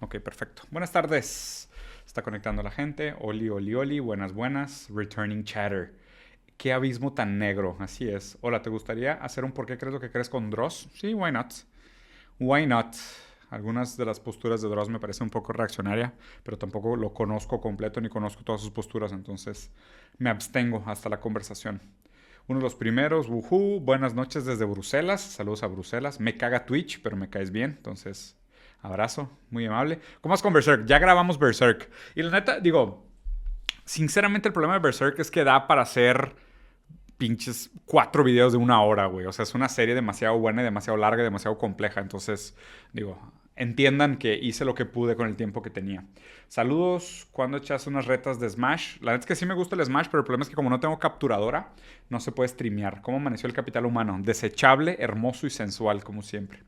Ok, perfecto. Buenas tardes. Está conectando la gente. Oli, oli, oli. Buenas, buenas. Returning chatter. Qué abismo tan negro. Así es. Hola, ¿te gustaría hacer un por qué crees lo que crees con Dross? Sí, why not? Why not? Algunas de las posturas de Dross me parecen un poco reaccionaria, pero tampoco lo conozco completo ni conozco todas sus posturas, entonces me abstengo hasta la conversación. Uno de los primeros, wuhu, buenas noches desde Bruselas, saludos a Bruselas. Me caga Twitch, pero me caes bien, entonces abrazo, muy amable. ¿Cómo vas con Berserk? Ya grabamos Berserk. Y la neta, digo, sinceramente el problema de Berserk es que da para hacer pinches 4 videos de 1 hora, güey. O sea, es una serie demasiado buena, demasiado larga, demasiado compleja. Entonces, digo, entiendan que hice lo que pude con el tiempo que tenía. Saludos, ¿cuándo echas unas retas de Smash? La neta es que sí me gusta el Smash, pero el problema es que como no tengo capturadora, no se puede streamear. ¿Cómo amaneció el capital humano? Desechable, hermoso y sensual, como siempre.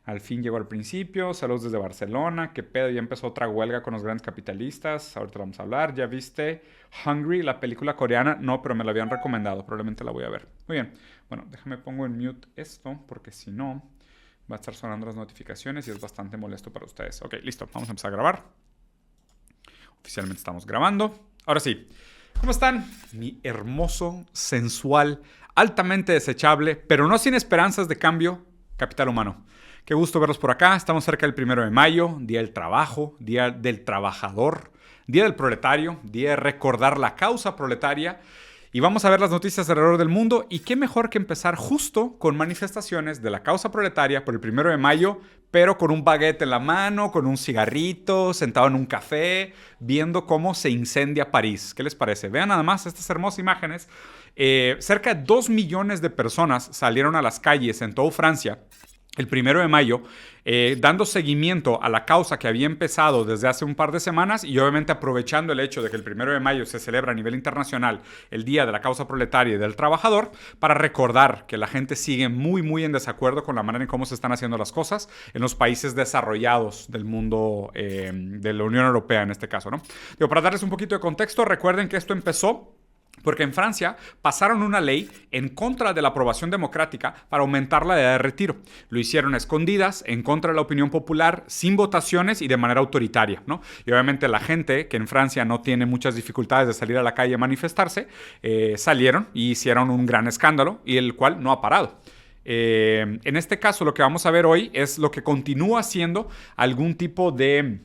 Al fin llegó al principio. Saludos desde Barcelona. ¿Qué pedo? Ya empezó otra huelga con los grandes capitalistas. Ahorita vamos a hablar. ¿Ya viste Hungry, la película coreana? No, pero me la habían recomendado. Probablemente la voy a ver. Muy bien. Bueno, déjame pongo en mute esto porque si no va a estar sonando las notificaciones y es bastante molesto para ustedes. Ok, listo. Vamos a empezar a grabar. Oficialmente estamos grabando. Ahora sí. ¿Cómo están? Mi hermoso, sensual, altamente desechable, pero no sin esperanzas de cambio, capital humano. Qué gusto verlos por acá. Estamos cerca del 1 de mayo, Día del Trabajo, Día del Trabajador, Día del Proletario, Día de recordar la causa proletaria. Y vamos a ver las noticias alrededor del mundo. Y qué mejor que empezar justo con manifestaciones de la causa proletaria por el 1 de mayo, pero con un baguette en la mano, con un cigarrito, sentado en un café, viendo cómo se incendia París. ¿Qué les parece? Vean nada más estas hermosas imágenes. Cerca de 2 millones de personas salieron a las calles en toda Francia el 1 de mayo, dando seguimiento a la causa que había empezado desde hace un par de semanas y obviamente aprovechando el hecho de que el 1 de mayo se celebra a nivel internacional el Día de la Causa Proletaria y del Trabajador, para recordar que la gente sigue muy, muy en desacuerdo con la manera en cómo se están haciendo las cosas en los países desarrollados del mundo, de la Unión Europea en este caso, ¿no? Digo, para darles un poquito de contexto, recuerden que esto empezó porque en Francia pasaron una ley en contra de la aprobación democrática para aumentar la edad de retiro. Lo hicieron a escondidas, en contra de la opinión popular, sin votaciones y de manera autoritaria, ¿no? Y obviamente la gente, que en Francia no tiene muchas dificultades de salir a la calle a manifestarse, salieron y hicieron un gran escándalo, y el cual no ha parado. En este caso, lo que vamos a ver hoy es lo que continúa siendo algún tipo de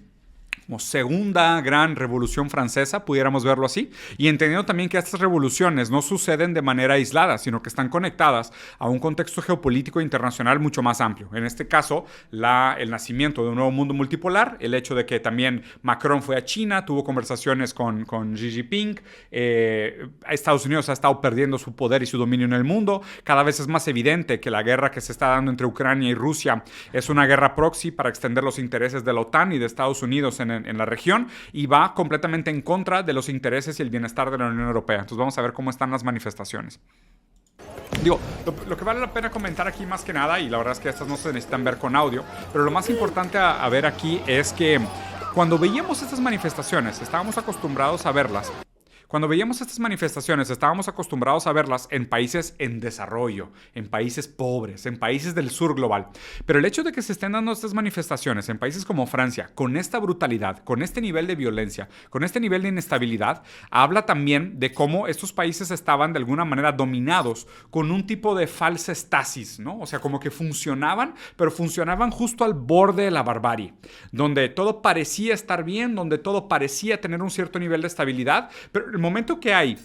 como segunda gran revolución francesa, pudiéramos verlo así, y entendiendo también que estas revoluciones no suceden de manera aislada, sino que están conectadas a un contexto geopolítico internacional mucho más amplio. En este caso, el nacimiento de un nuevo mundo multipolar, el hecho de que también Macron fue a China, tuvo conversaciones con Xi Jinping, Estados Unidos ha estado perdiendo su poder y su dominio en el mundo, cada vez es más evidente que la guerra que se está dando entre Ucrania y Rusia es una guerra proxy para extender los intereses de la OTAN y de Estados Unidos en la región, y va completamente en contra de los intereses y el bienestar de la Unión Europea. Entonces vamos a ver cómo están las manifestaciones. Digo, lo que vale la pena comentar aquí más que nada, y la verdad es que estas no se necesitan ver con audio, pero lo más importante a ver aquí es que cuando veíamos estas manifestaciones, estábamos acostumbrados a verlas. Cuando veíamos estas manifestaciones, estábamos acostumbrados a verlas en países en desarrollo, en países pobres, en países del sur global. Pero el hecho de que se estén dando estas manifestaciones en países como Francia, con esta brutalidad, con este nivel de violencia, con este nivel de inestabilidad, habla también de cómo estos países estaban de alguna manera dominados con un tipo de falsa estasis, ¿no? O sea, como que funcionaban, pero funcionaban justo al borde de la barbarie, donde todo parecía estar bien, donde todo parecía tener un cierto nivel de estabilidad, pero el momento que hay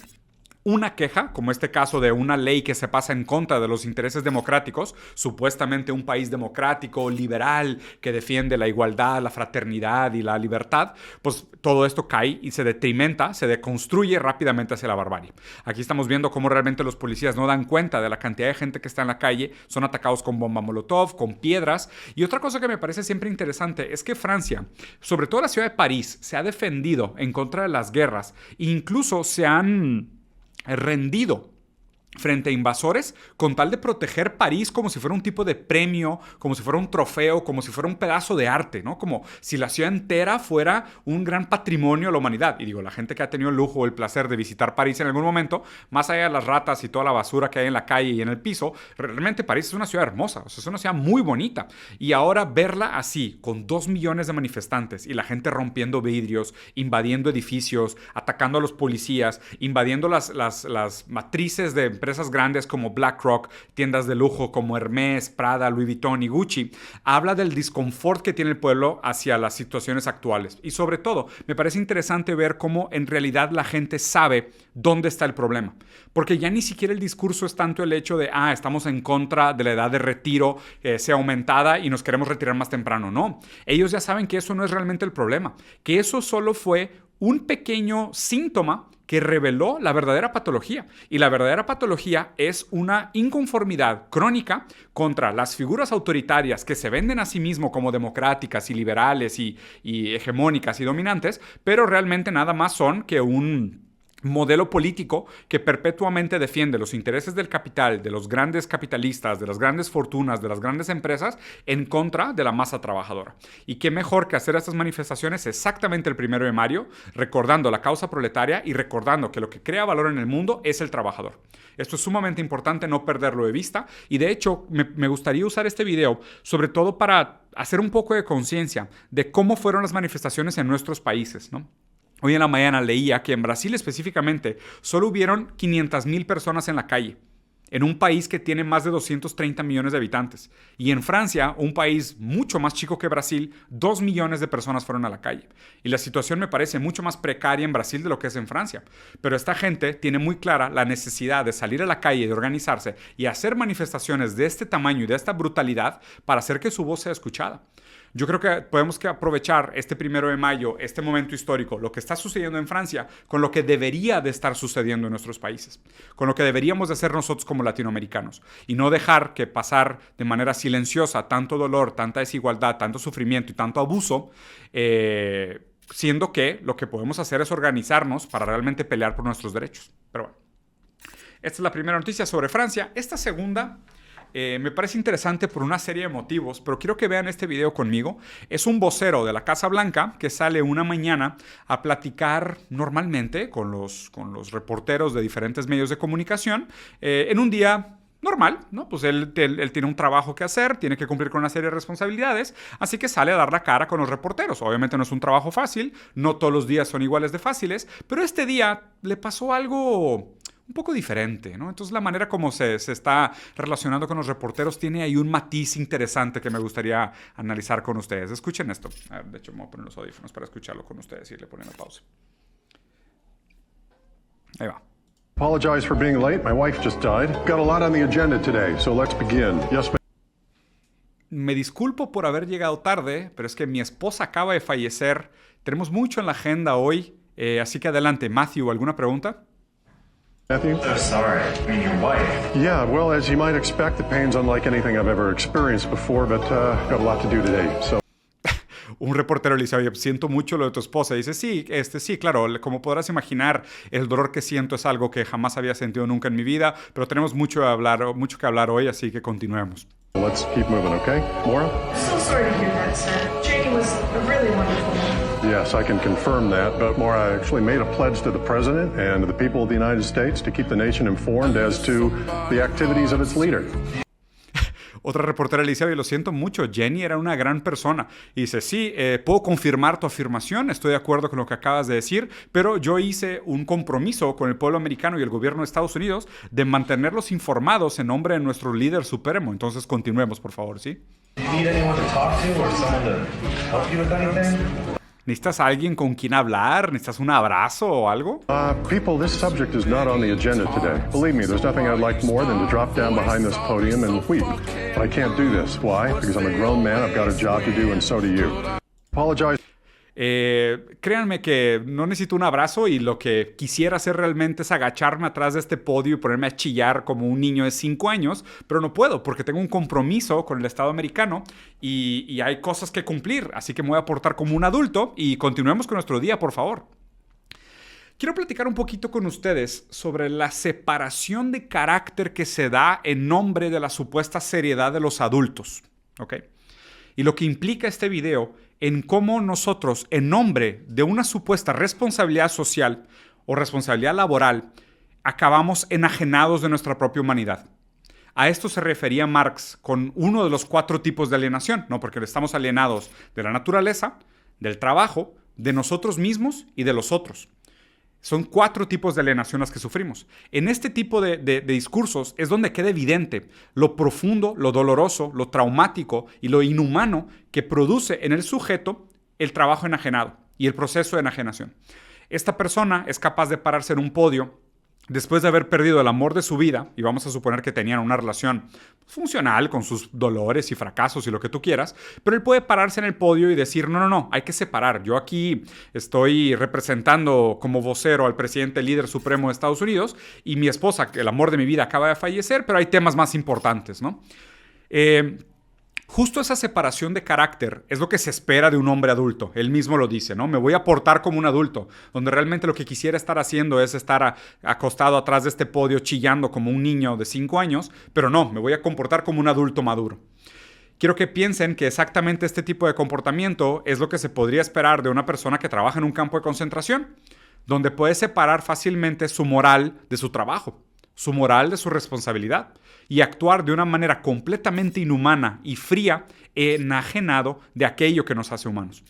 una queja, como este caso de una ley que se pasa en contra de los intereses democráticos, supuestamente un país democrático, liberal, que defiende la igualdad, la fraternidad y la libertad, pues todo esto cae y se detrimenta, se deconstruye rápidamente hacia la barbarie. Aquí estamos viendo cómo realmente los policías no dan cuenta de la cantidad de gente que está en la calle, son atacados con bomba molotov, con piedras. Y otra cosa que me parece siempre interesante es que Francia, sobre todo la ciudad de París, se ha defendido en contra de las guerras, e incluso se han rendido frente a invasores con tal de proteger París como si fuera un tipo de premio, como si fuera un trofeo, como si fuera un pedazo de arte, ¿no? Como si la ciudad entera fuera un gran patrimonio de la humanidad. Y digo, la gente que ha tenido el lujo o el placer de visitar París en algún momento, más allá de las ratas y toda la basura que hay en la calle y en el piso, realmente París es una ciudad hermosa, o sea, es una ciudad muy bonita. Y ahora verla así, con 2 millones de manifestantes y la gente rompiendo vidrios, invadiendo edificios, atacando a los policías, invadiendo las matrices de empresas grandes como BlackRock, tiendas de lujo como Hermès, Prada, Louis Vuitton y Gucci, habla del disconfort que tiene el pueblo hacia las situaciones actuales. Y sobre todo, me parece interesante ver cómo en realidad la gente sabe dónde está el problema. Porque ya ni siquiera el discurso es tanto el hecho de, estamos en contra de la edad de retiro sea aumentada y nos queremos retirar más temprano. No, ellos ya saben que eso no es realmente el problema, que eso solo fue un pequeño síntoma que reveló la verdadera patología. Y la verdadera patología es una inconformidad crónica contra las figuras autoritarias que se venden a sí mismos como democráticas y liberales y hegemónicas y dominantes, pero realmente nada más son que un modelo político que perpetuamente defiende los intereses del capital, de los grandes capitalistas, de las grandes fortunas, de las grandes empresas, en contra de la masa trabajadora. Y qué mejor que hacer estas manifestaciones exactamente el 1 de mayo, recordando la causa proletaria y recordando que lo que crea valor en el mundo es el trabajador. Esto es sumamente importante no perderlo de vista y de hecho me gustaría usar este video sobre todo para hacer un poco de conciencia de cómo fueron las manifestaciones en nuestros países, ¿no? Hoy en la mañana leía que en Brasil específicamente solo hubieron 500,000 personas en la calle, en un país que tiene más de 230 millones de habitantes. Y en Francia, un país mucho más chico que Brasil, 2 millones de personas fueron a la calle. Y la situación me parece mucho más precaria en Brasil de lo que es en Francia. Pero esta gente tiene muy clara la necesidad de salir a la calle, de organizarse y hacer manifestaciones de este tamaño y de esta brutalidad para hacer que su voz sea escuchada. Yo creo que podemos aprovechar este 1 de mayo, este momento histórico, lo que está sucediendo en Francia, con lo que debería de estar sucediendo en nuestros países, con lo que deberíamos de hacer nosotros como latinoamericanos, y no dejar que pasar de manera silenciosa tanto dolor, tanta desigualdad, tanto sufrimiento y tanto abuso, siendo que lo que podemos hacer es organizarnos para realmente pelear por nuestros derechos. Pero bueno, esta es la primera noticia sobre Francia. Esta segunda me parece interesante por una serie de motivos, pero quiero que vean este video conmigo. Es un vocero de la Casa Blanca que sale una mañana a platicar normalmente con los reporteros de diferentes medios de comunicación en un día normal, ¿no? Pues él tiene un trabajo que hacer, tiene que cumplir con una serie de responsabilidades, así que sale a dar la cara con los reporteros. Obviamente no es un trabajo fácil, no todos los días son iguales de fáciles, pero este día le pasó algo un poco diferente, ¿no? Entonces la manera como se está relacionando con los reporteros tiene ahí un matiz interesante que me gustaría analizar con ustedes. Escuchen esto. A ver, de hecho, me voy a poner los audífonos para escucharlo con ustedes y le poniendo pausa. Ahí va. Apologize for being late. My wife just died. Got a lot on the agenda today, so let's begin. Yes, Me disculpo por haber llegado tarde, pero es que mi esposa acaba de fallecer. Tenemos mucho en la agenda hoy, así que adelante. Matthew, ¿alguna pregunta? Matthew? So sorry. I mean, your wife. Yeah, well, as you might expect, the pain's unlike anything I've ever experienced before, but got a lot to do today, so... Un reportero le dice, oye, siento mucho lo de tu esposa. Y dice, sí, claro, como podrás imaginar, el dolor que siento es algo que jamás había sentido nunca en mi vida, pero tenemos mucho que hablar hoy, así que continuemos. Let's keep moving, okay? Maura? So sorry to hear that, sir. Janie was a really wonderful woman. Yes, I can confirm that, but Maura, I actually made a pledge to the President and to the people of the United States to keep the nation informed as to the activities of its leader. Otra reportera le dice, oye, lo siento mucho, Jenny era una gran persona. Y dice, sí, puedo confirmar tu afirmación, estoy de acuerdo con lo que acabas de decir, pero yo hice un compromiso con el pueblo americano y el gobierno de Estados Unidos de mantenerlos informados en nombre de nuestro líder supremo. Entonces, continuemos, por favor, ¿sí? Do you need anyone to talk to or someone to help you with anything? ¿Necesitas a alguien con quien hablar? ¿Necesitas un abrazo o algo? People, this subject is not on the agenda today. Believe me, there's nothing I'd like more than to drop down behind this podium and weep. But I can't do this. Why? Because I'm a grown man, I've got a job to do, and so do you. Apologize. Créanme que no necesito un abrazo y lo que quisiera hacer realmente es agacharme atrás de este podio y ponerme a chillar como un niño de 5 años, pero no puedo porque tengo un compromiso con el Estado americano y hay cosas que cumplir, así que me voy a portar como un adulto y continuemos con nuestro día, por favor. quiero platicar un poquito con ustedes sobre la separación de carácter que se da en nombre de la supuesta seriedad de los adultos, ¿ok? Y lo que implica este video en cómo nosotros, en nombre de una supuesta responsabilidad social o responsabilidad laboral, acabamos enajenados de nuestra propia humanidad. A esto se refería Marx con uno de los 4 tipos de alienación, ¿no? Porque estamos alienados de la naturaleza, del trabajo, de nosotros mismos y de los otros. Son 4 tipos de alienación las que sufrimos. En este tipo de discursos es donde queda evidente lo profundo, lo doloroso, lo traumático y lo inhumano que produce en el sujeto el trabajo enajenado y el proceso de enajenación. Esta persona es capaz de pararse en un podio después de haber perdido el amor de su vida, y vamos a suponer que tenían una relación funcional con sus dolores y fracasos y lo que tú quieras, pero él puede pararse en el podio y decir, no, hay que separar. Yo aquí estoy representando como vocero al presidente líder supremo de Estados Unidos y mi esposa, el amor de mi vida, acaba de fallecer, pero hay temas más importantes, ¿no? Justo esa separación de carácter es lo que se espera de un hombre adulto. Él mismo lo dice, ¿no? Me voy a portar como un adulto, donde realmente lo que quisiera estar haciendo es estar acostado atrás de este podio chillando como un niño de 5 años, pero no, me voy a comportar como un adulto maduro. Quiero que piensen que exactamente este tipo de comportamiento es lo que se podría esperar de una persona que trabaja en un campo de concentración, donde puede separar fácilmente su moral de su trabajo, su moral de su responsabilidad, y actuar de una manera completamente inhumana y fría, enajenado de aquello que nos hace humanos.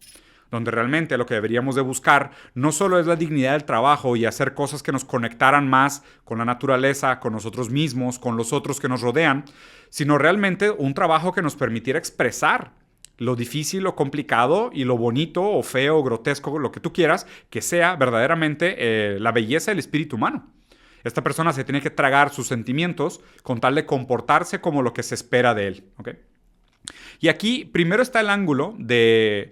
Donde realmente lo que deberíamos de buscar no solo es la dignidad del trabajo y hacer cosas que nos conectaran más con la naturaleza, con nosotros mismos, con los otros que nos rodean, sino realmente un trabajo que nos permitiera expresar lo difícil, lo complicado y lo bonito o feo o grotesco, lo que tú quieras, que sea verdaderamente la belleza del espíritu humano. Esta persona se tiene que tragar sus sentimientos con tal de comportarse como lo que se espera de él, ¿ok? Y aquí primero está el ángulo de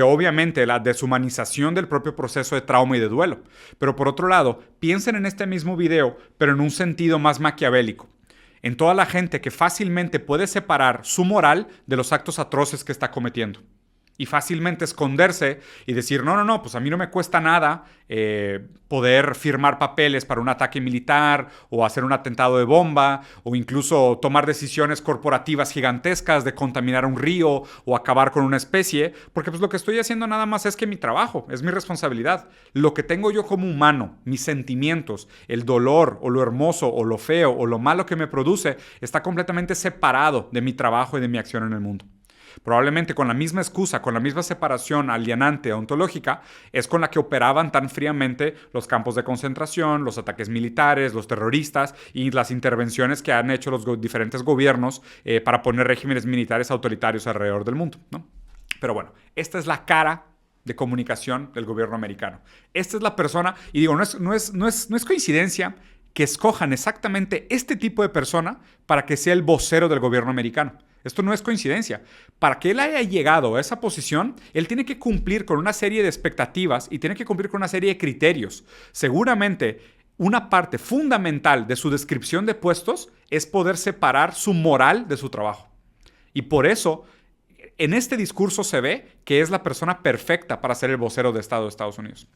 obviamente la deshumanización del propio proceso de trauma y de duelo. Pero por otro lado, piensen en este mismo video, pero en un sentido más maquiavélico. En toda la gente que fácilmente puede separar su moral de los actos atroces que está cometiendo. Y fácilmente esconderse y decir, no, pues a mí no me cuesta nada poder firmar papeles para un ataque militar o hacer un atentado de bomba o incluso tomar decisiones corporativas gigantescas de contaminar un río o acabar con una especie, porque pues lo que estoy haciendo nada más es que mi trabajo, es mi responsabilidad. Lo que tengo yo como humano, mis sentimientos, el dolor o lo hermoso o lo feo o lo malo que me produce, está completamente separado de mi trabajo y de mi acción en el mundo. Probablemente con la misma excusa, con la misma separación alienante ontológica, es con la que operaban tan fríamente los campos de concentración, los ataques militares, los terroristas y las intervenciones que han hecho los diferentes gobiernos para poner regímenes militares autoritarios alrededor del mundo, ¿no? Pero bueno, esta es la cara de comunicación del gobierno americano. Esta es la persona, y digo, no es coincidencia que escojan exactamente este tipo de persona para que sea el vocero del gobierno americano. Esto no es coincidencia. Para que él haya llegado a esa posición, él tiene que cumplir con una serie de expectativas y tiene que cumplir con una serie de criterios. Seguramente, una parte fundamental de su descripción de puestos es poder separar su moral de su trabajo. Y por eso, en este discurso se ve que es la persona perfecta para ser el vocero de Estado de Estados Unidos.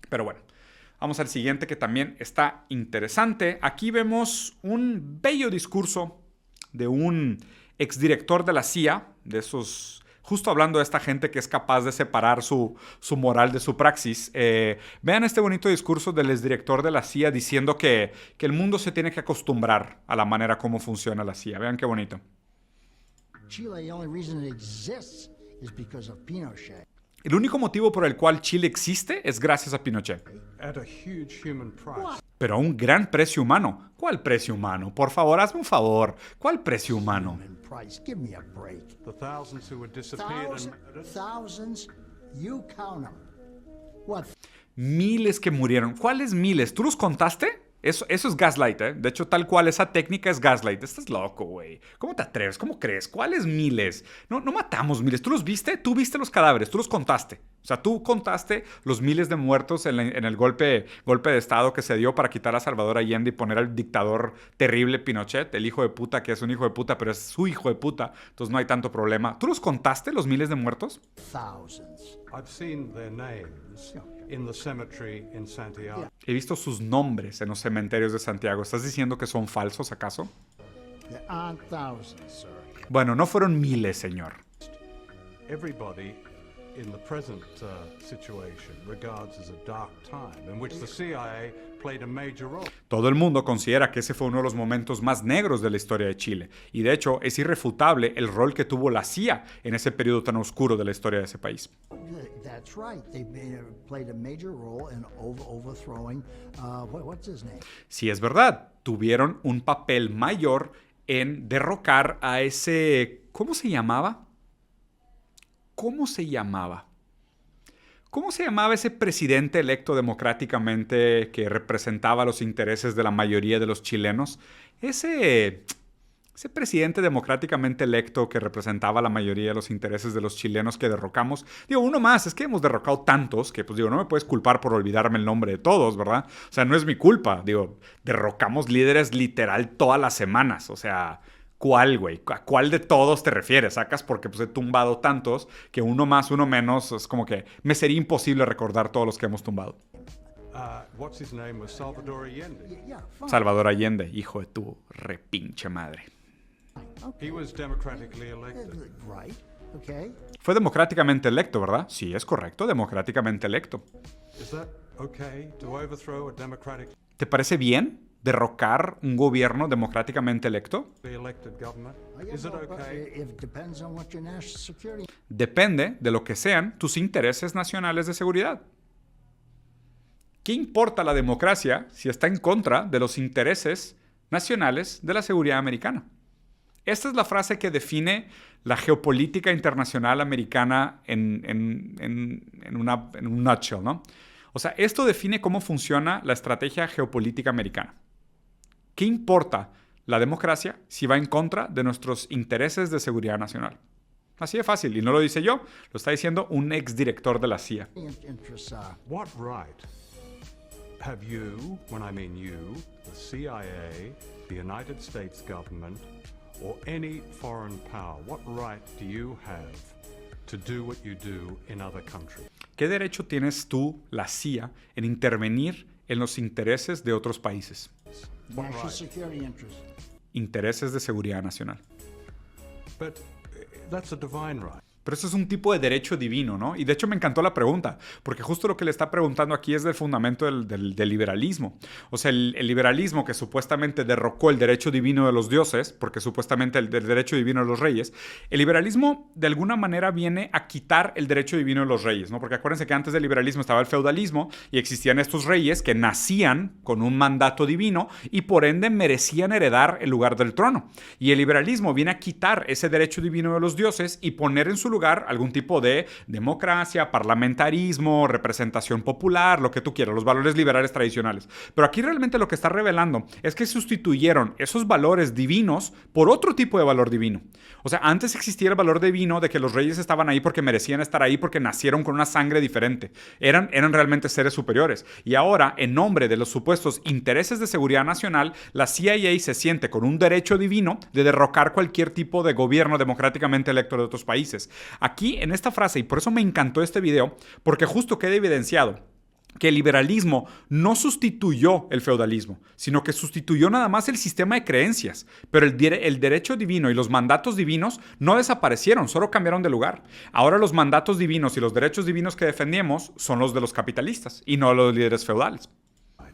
Pero bueno, vamos al siguiente que también está interesante. Aquí vemos un bello discurso de un exdirector de la CIA, de esos, justo hablando de esta gente que es capaz de separar su moral de su praxis. Vean este bonito discurso del exdirector de la CIA diciendo que el mundo se tiene que acostumbrar a la manera como funciona la CIA. Vean qué bonito. Chile, the only reason it exists is because of Pinochet. El único motivo por el cual Chile existe es gracias a Pinochet. At a huge human price. Pero a un gran precio humano. ¿Cuál precio humano? Por favor, hazme un favor. ¿Cuál precio humano? Human price. Give me a break. The thousands who were disappeared and murdered. Thousands, you count them. What? Miles que murieron. ¿Cuáles miles? ¿Tú los contaste? Eso es gaslight, ¿eh? De hecho, tal cual, esa técnica es gaslight. Estás loco, güey. ¿Cómo te atreves? ¿Cómo crees? ¿Cuáles miles? No matamos miles. ¿Tú los viste? Tú viste los cadáveres. Tú los contaste. O sea, tú contaste los miles de muertos en el golpe de Estado que se dio para quitar a Salvador Allende y poner al dictador terrible Pinochet, el hijo de puta, que es un hijo de puta, pero es su hijo de puta. Entonces no hay tanto problema. ¿Tú los contaste, los miles de muertos? Thousands. I've seen their names. in the cemetery in Santiago. He visto sus nombres en los cementerios de Santiago. ¿Estás diciendo que son falsos, acaso? There aren't thousands, sir. Bueno, no fueron miles, señor. Everybody in the present situation regards as a dark time in which the CIA played a major role. Todo el mundo considera que ese fue uno de los momentos más negros de la historia de Chile. Y de hecho, es irrefutable el rol que tuvo la CIA en ese periodo tan oscuro de la historia de ese país. That's right. They played a major role in overthrowing, what's his name? Sí, es verdad. Tuvieron un papel mayor en derrocar a ese... ¿Cómo se llamaba? ¿Cómo se llamaba ese presidente electo democráticamente que representaba los intereses de la mayoría de los chilenos? Ese presidente democráticamente electo que representaba la mayoría de los intereses de los chilenos que derrocamos. Digo, uno más, es que hemos derrocado tantos que, pues digo, no me puedes culpar por olvidarme el nombre de todos, ¿verdad? O sea, no es mi culpa. Digo, derrocamos líderes literal todas las semanas. O sea, ¿cuál, güey? ¿A cuál de todos te refieres? Sacas porque pues he tumbado tantos que uno más, uno menos. Es como que me sería imposible recordar todos los que hemos tumbado. What's his name was Salvador Allende. Yeah, fine. Salvador Allende, hijo de tu repinche madre. He was democratically elected. Right. Okay. Fue democráticamente electo, ¿verdad? Sí, es correcto, democráticamente electo. Is that okay to overthrow a democratically ¿Te parece bien derrocar un gobierno democráticamente electo? elected government? Is it okay? It depends on what your national security. Depende de lo que sean tus intereses nacionales de seguridad. ¿Qué importa la democracia si está en contra de los intereses nacionales de la seguridad americana? Esta es la frase que define la geopolítica internacional americana en un nutshell, ¿no? O sea, esto define cómo funciona la estrategia geopolítica americana. ¿Qué importa la democracia si va en contra de nuestros intereses de seguridad nacional? Así de fácil. Y no lo dice yo, lo está diciendo un exdirector de la CIA. Interests are. What right have you, when I mean you, the CIA, the United States government, or any foreign power, what right do you have to do what you do in other countries? ¿Qué derecho tienes tú, la CIA, en intervenir en los intereses de otros países? National security interests. Intereses de seguridad nacional. But that's a divine right. Pero eso es un tipo de derecho divino, ¿no? Y de hecho me encantó la pregunta, porque justo lo que le está preguntando aquí es del fundamento del liberalismo. O sea, el liberalismo que supuestamente derrocó el derecho divino de los dioses, porque supuestamente el derecho divino de los reyes, el liberalismo de alguna manera viene a quitar el derecho divino de los reyes, ¿no? Porque acuérdense que antes del liberalismo estaba el feudalismo y existían estos reyes que nacían con un mandato divino y por ende merecían heredar el lugar del trono. Y el liberalismo viene a quitar ese derecho divino de los dioses y poner en su lugar algún tipo de democracia, parlamentarismo, representación popular, lo que tú quieras, los valores liberales tradicionales. Pero aquí realmente lo que está revelando es que sustituyeron esos valores divinos por otro tipo de valor divino. O sea, antes existía el valor divino de que los reyes estaban ahí porque merecían estar ahí porque nacieron con una sangre diferente. Eran realmente seres superiores. Y ahora, en nombre de los supuestos intereses de seguridad nacional, la CIA se siente con un derecho divino de derrocar cualquier tipo de gobierno democráticamente electo de otros países. Aquí, en esta frase, y por eso me encantó este video, porque justo queda evidenciado que el liberalismo no sustituyó el feudalismo, sino que sustituyó nada más el sistema de creencias. Pero el derecho divino y los mandatos divinos no desaparecieron, solo cambiaron de lugar. Ahora los mandatos divinos y los derechos divinos que defendemos son los de los capitalistas y no los líderes feudales.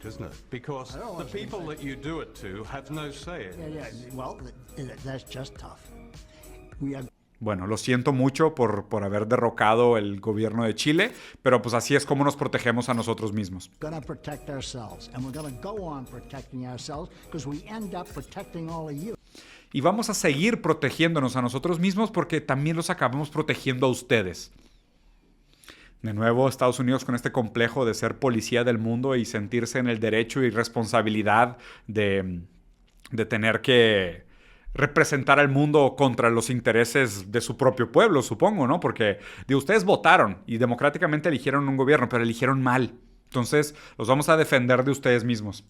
Isn't it? Because the people that you do it to have no say in it. Yeah. Well, that's just tough. We are. Bueno, lo siento mucho por haber derrocado el gobierno de Chile, pero pues así es como nos protegemos a nosotros mismos. Going to protect ourselves, and we're going to go on protecting ourselves because we end up protecting all of you. Y vamos a seguir protegiéndonos a nosotros mismos porque también los acabamos protegiendo a ustedes. De nuevo, Estados Unidos con este complejo de ser policía del mundo y sentirse en el derecho y responsabilidad de tener que representar al mundo contra los intereses de su propio pueblo, supongo, ¿no? Porque ustedes votaron y democráticamente eligieron un gobierno, pero eligieron mal. Entonces, los vamos a defender de ustedes mismos.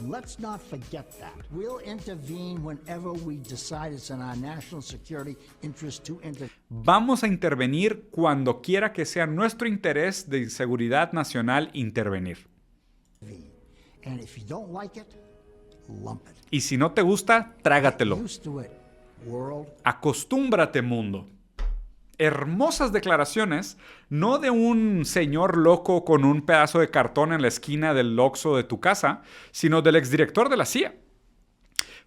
And let's not forget that. We'll intervene whenever we decide it's in our national security interest to intervene. Vamos a intervenir cuando quiera que sea nuestro interés de seguridad nacional intervenir. And if you don't like it, lump it. Y si no te gusta, trágatelo. Get used to it, world. Acostúmbrate, mundo. Hermosas declaraciones, no de un señor loco con un pedazo de cartón en la esquina del Oxxo de tu casa, sino del exdirector de la CIA.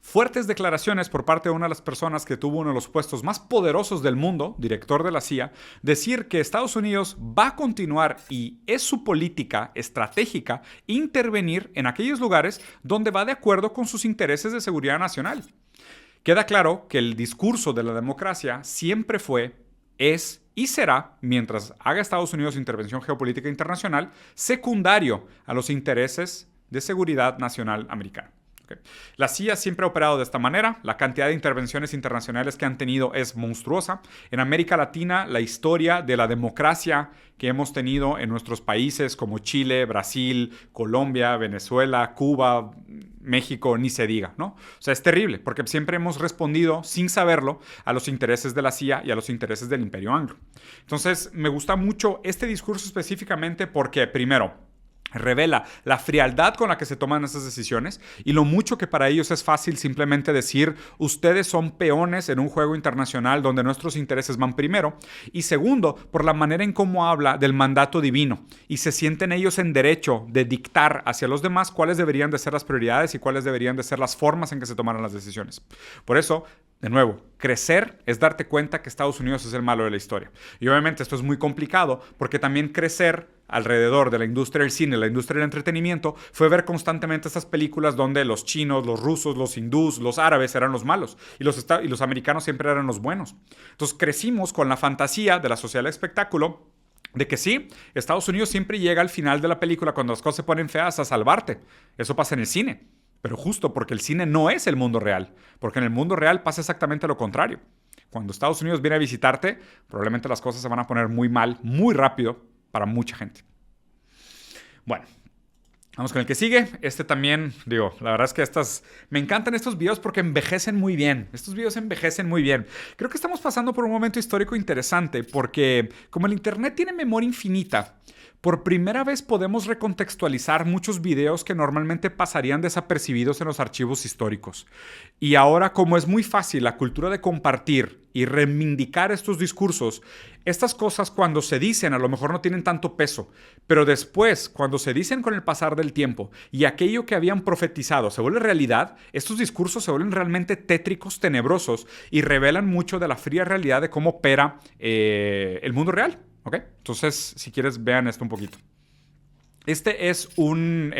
Fuertes declaraciones por parte de una de las personas que tuvo uno de los puestos más poderosos del mundo, director de la CIA, decir que Estados Unidos va a continuar y es su política estratégica intervenir en aquellos lugares donde va de acuerdo con sus intereses de seguridad nacional. Queda claro que el discurso de la democracia siempre fue, es y será, mientras haga Estados Unidos intervención geopolítica internacional, secundario a los intereses de seguridad nacional americana. Okay. La CIA siempre ha operado de esta manera. La cantidad de intervenciones internacionales que han tenido es monstruosa. En América Latina, la historia de la democracia que hemos tenido en nuestros países como Chile, Brasil, Colombia, Venezuela, Cuba, México, ni se diga, ¿no? O sea, es terrible porque siempre hemos respondido sin saberlo a los intereses de la CIA y a los intereses del Imperio Anglo. Entonces, me gusta mucho este discurso específicamente porque, primero, revela la frialdad con la que se toman esas decisiones y lo mucho que para ellos es fácil simplemente decir ustedes son peones en un juego internacional donde nuestros intereses van primero. Y segundo, por la manera en cómo habla del mandato divino y se sienten ellos en derecho de dictar hacia los demás cuáles deberían de ser las prioridades y cuáles deberían de ser las formas en que se tomaran las decisiones. Por eso, de nuevo, crecer es darte cuenta que Estados Unidos es el malo de la historia. Y obviamente esto es muy complicado porque también crecer alrededor de la industria del cine, la industria del entretenimiento, fue ver constantemente estas películas donde los chinos, los rusos, los hindús, los árabes eran los malos y los americanos siempre eran los buenos. Entonces crecimos con la fantasía de la sociedad del espectáculo de que sí, Estados Unidos siempre llega al final de la película cuando las cosas se ponen feas a salvarte. Eso pasa en el cine. Pero justo porque el cine no es el mundo real. Porque en el mundo real pasa exactamente lo contrario. Cuando Estados Unidos viene a visitarte, probablemente las cosas se van a poner muy mal, muy rápido para mucha gente. Bueno, vamos con el que sigue. Este también, la verdad es que me encantan estos videos porque envejecen muy bien. Estos videos envejecen muy bien. Creo que estamos pasando por un momento histórico interesante porque como el internet tiene memoria infinita, por primera vez podemos recontextualizar muchos videos que normalmente pasarían desapercibidos en los archivos históricos. Y ahora, como es muy fácil la cultura de compartir y reivindicar estos discursos, estas cosas cuando se dicen a lo mejor no tienen tanto peso, pero después, cuando se dicen con el pasar del tiempo y aquello que habían profetizado se vuelve realidad, estos discursos se vuelven realmente tétricos, tenebrosos y revelan mucho de la fría realidad de cómo opera el mundo real. ¿Ok? Entonces, si quieres, vean esto un poquito. Este es un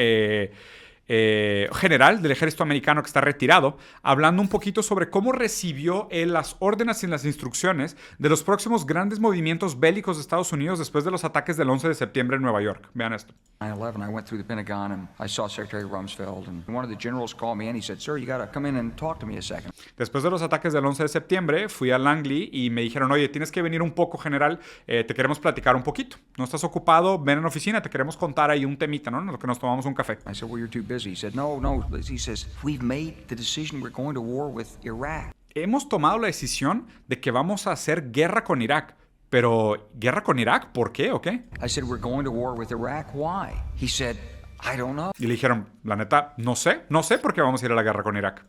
general del ejército americano que está retirado, hablando un poquito sobre cómo recibió las órdenes y las instrucciones de los próximos grandes movimientos bélicos de Estados Unidos después de los ataques del 11 de septiembre en Nueva York. Vean esto. 9/11, I went through the Pentagon and I saw Secretary Rumsfeld, and one of the generals called me and he said, "Sir, you got to come in and talk to me a second." Después de los ataques del 11 de septiembre, fui a Langley y me dijeron, oye, tienes que venir un poco, general, te queremos platicar un poquito. No estás ocupado, ven en la oficina, te queremos contar ahí un temita, ¿no? En lo que nos tomamos un café. I said, "Well, you're too busy." He said, No. He says, "We've made the decision, we're going to war with Iraq." Hemos tomado la decisión de que vamos a hacer guerra con Irak. Pero, ¿guerra con Irak? ¿Por qué o qué? I said, "We're going to war with Iraq. Why?" He said, "I don't know." Y le dijeron, la neta, no sé por qué vamos a ir a la guerra con Irak.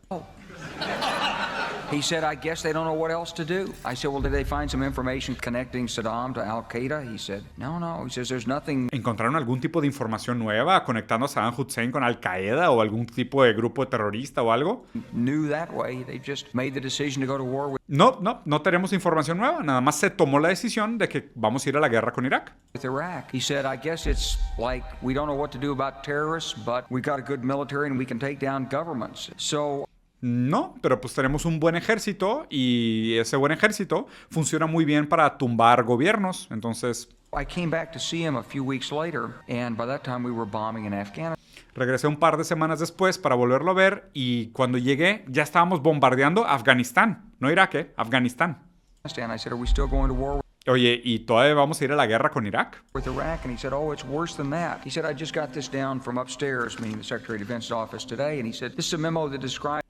He said, "I guess they don't know what else to do." I said, "Well, did they find some information connecting Saddam to Al-Qaeda?" He said, No. He says, "There's nothing." ¿Encontraron algún tipo de información nueva conectando a Saddam Hussein con Al-Qaeda o algún tipo de grupo terrorista o algo? Knew that way. They just made the decision to go to war with No tenemos información nueva. Nada más se tomó la decisión de que vamos a ir a la guerra con Irak. Iraq. He said, "I guess it's like we don't know what to do about terrorists, but we got a good military and we can take down governments." So no, pero pues tenemos un buen ejército y ese buen ejército funciona muy bien para tumbar gobiernos. Entonces, I came back to see him a few weeks later, and by that time we were bombing in Afghanistan. Regresé un par de semanas después para volverlo a ver y cuando llegué ya estábamos bombardeando Afganistán. No Irak, Afganistán. I said, "Are we still going to war?" Oye, ¿y todavía vamos a ir a la guerra con Irak? With Iraq, and he said, oh, it's worse than that. He said, I just got this down from upstairs, meaning the Secretary of Defense's office today, and he said, this is a memo that describes...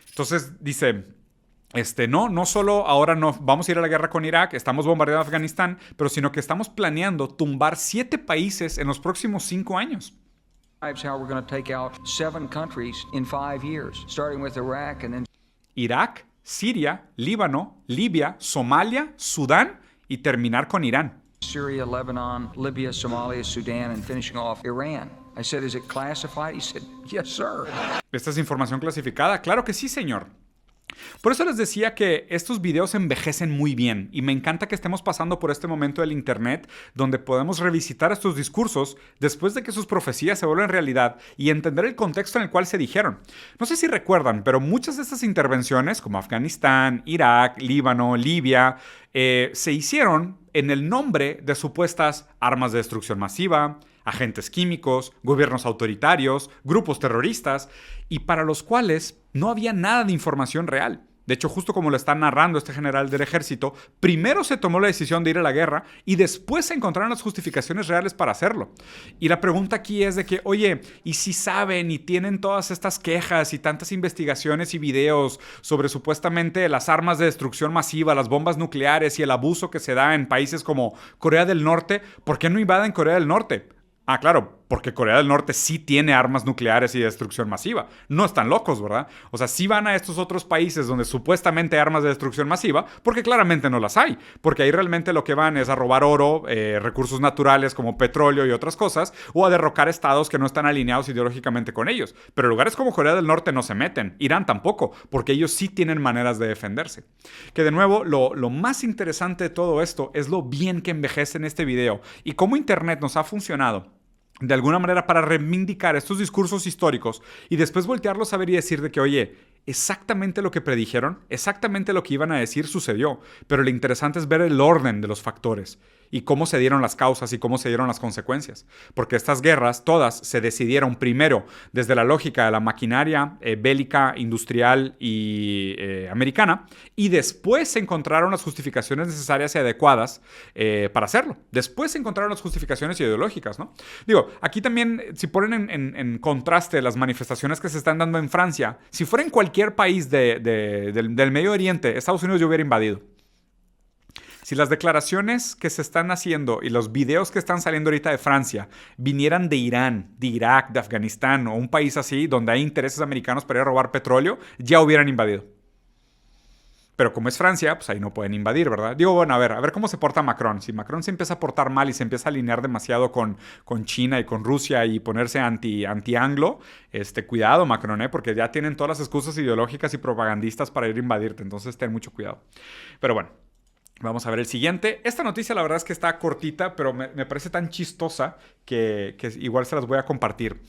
Entonces dice, no solo ahora no vamos a ir a la guerra con Irak, estamos bombardeando Afganistán, pero sino que estamos planeando tumbar 7 países en los próximos 5 años. how we're going to take out 7 countries in 5 years, starting with Iraq and then Irak, Siria, Líbano, Libia, Somalia, Sudán y terminar con Irán. Syria, Lebanon, Libya, Somalia, Sudan, and finishing off Iran. I said, is it classified? He said, yes, sir. ¿Esta es información clasificada? Claro que sí, señor. Por eso les decía que estos videos envejecen muy bien y me encanta que estemos pasando por este momento del internet donde podemos revisitar estos discursos después de que sus profecías se vuelven realidad y entender el contexto en el cual se dijeron. No sé si recuerdan, pero muchas de estas intervenciones como Afganistán, Irak, Líbano, Libia, se hicieron en el nombre de supuestas armas de destrucción masiva, agentes químicos, gobiernos autoritarios, grupos terroristas, y para los cuales no había nada de información real. De hecho, justo como lo está narrando este general del ejército, primero se tomó la decisión de ir a la guerra y después se encontraron las justificaciones reales para hacerlo. Y la pregunta aquí es de que, oye, ¿y si saben y tienen todas estas quejas y tantas investigaciones y videos sobre supuestamente las armas de destrucción masiva, las bombas nucleares y el abuso que se da en países como Corea del Norte? ¿Por qué no invaden Corea del Norte? Ah, claro, porque Corea del Norte sí tiene armas nucleares y de destrucción masiva. No están locos, ¿verdad? O sea, sí van a estos otros países donde supuestamente hay armas de destrucción masiva, porque claramente no las hay. Porque ahí realmente lo que van es a robar oro, recursos naturales como petróleo y otras cosas, o a derrocar estados que no están alineados ideológicamente con ellos. Pero lugares como Corea del Norte no se meten. Irán tampoco, porque ellos sí tienen maneras de defenderse. Que de nuevo, lo más interesante de todo esto es lo bien que envejece en este video y cómo Internet nos ha funcionado de alguna manera para reivindicar estos discursos históricos y después voltearlos a ver y decir de que, oye, exactamente lo que predijeron, exactamente lo que iban a decir sucedió, pero lo interesante es ver el orden de los factores y cómo se dieron las causas y cómo se dieron las consecuencias. Porque estas guerras todas se decidieron primero desde la lógica de la maquinaria bélica, industrial y americana, y después se encontraron las justificaciones necesarias y adecuadas para hacerlo. Después se encontraron las justificaciones ideológicas, ¿no? Digo, aquí también, si ponen en contraste las manifestaciones que se están dando en Francia, si fuera en cualquier país del Medio Oriente, Estados Unidos ya hubiera invadido. Si las declaraciones que se están haciendo y los videos que están saliendo ahorita de Francia vinieran de Irán, de Irak, de Afganistán o un país así donde hay intereses americanos para ir a robar petróleo, ya hubieran invadido. Pero como es Francia, pues ahí no pueden invadir, ¿verdad? Digo, bueno, a ver cómo se porta Macron. Si Macron se empieza a portar mal y se empieza a alinear demasiado con China y con Rusia y ponerse anti-anglo, cuidado, Macron, porque ya tienen todas las excusas ideológicas y propagandistas para ir a invadirte. Entonces, ten mucho cuidado. Pero bueno. Vamos a ver el siguiente. Esta noticia la verdad es que está cortita, pero me parece tan chistosa que igual se las voy a compartir.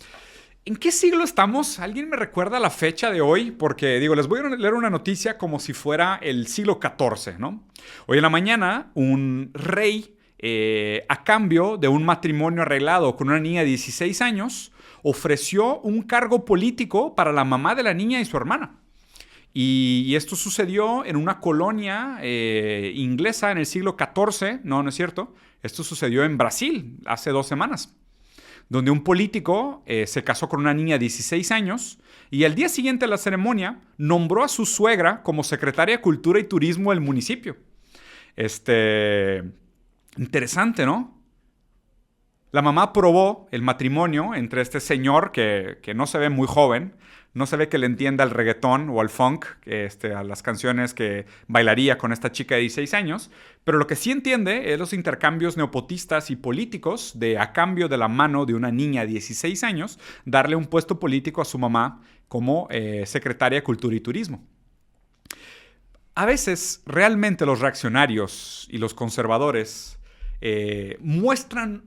¿En qué siglo estamos? ¿Alguien me recuerda la fecha de hoy? Porque, digo, les voy a leer una noticia como si fuera el siglo XIV, ¿no? Hoy en la mañana, un rey, a cambio de un matrimonio arreglado con una niña de 16 años, ofreció un cargo político para la mamá de la niña y su hermana. Y esto sucedió en una colonia inglesa en el siglo XIV. No es cierto. Esto sucedió en Brasil hace 2 semanas, donde un político se casó con una niña de 16 años y al día siguiente de la ceremonia nombró a su suegra como secretaria de Cultura y Turismo del municipio. Interesante, ¿no? La mamá aprobó el matrimonio entre este señor que no se ve muy joven, no se ve que le entienda al reggaetón o al funk, a las canciones que bailaría con esta chica de 16 años, pero lo que sí entiende es los intercambios neopotistas y políticos de a cambio de la mano de una niña de 16 años, darle un puesto político a su mamá como secretaria de Cultura y Turismo. A veces, realmente los reaccionarios y los conservadores muestran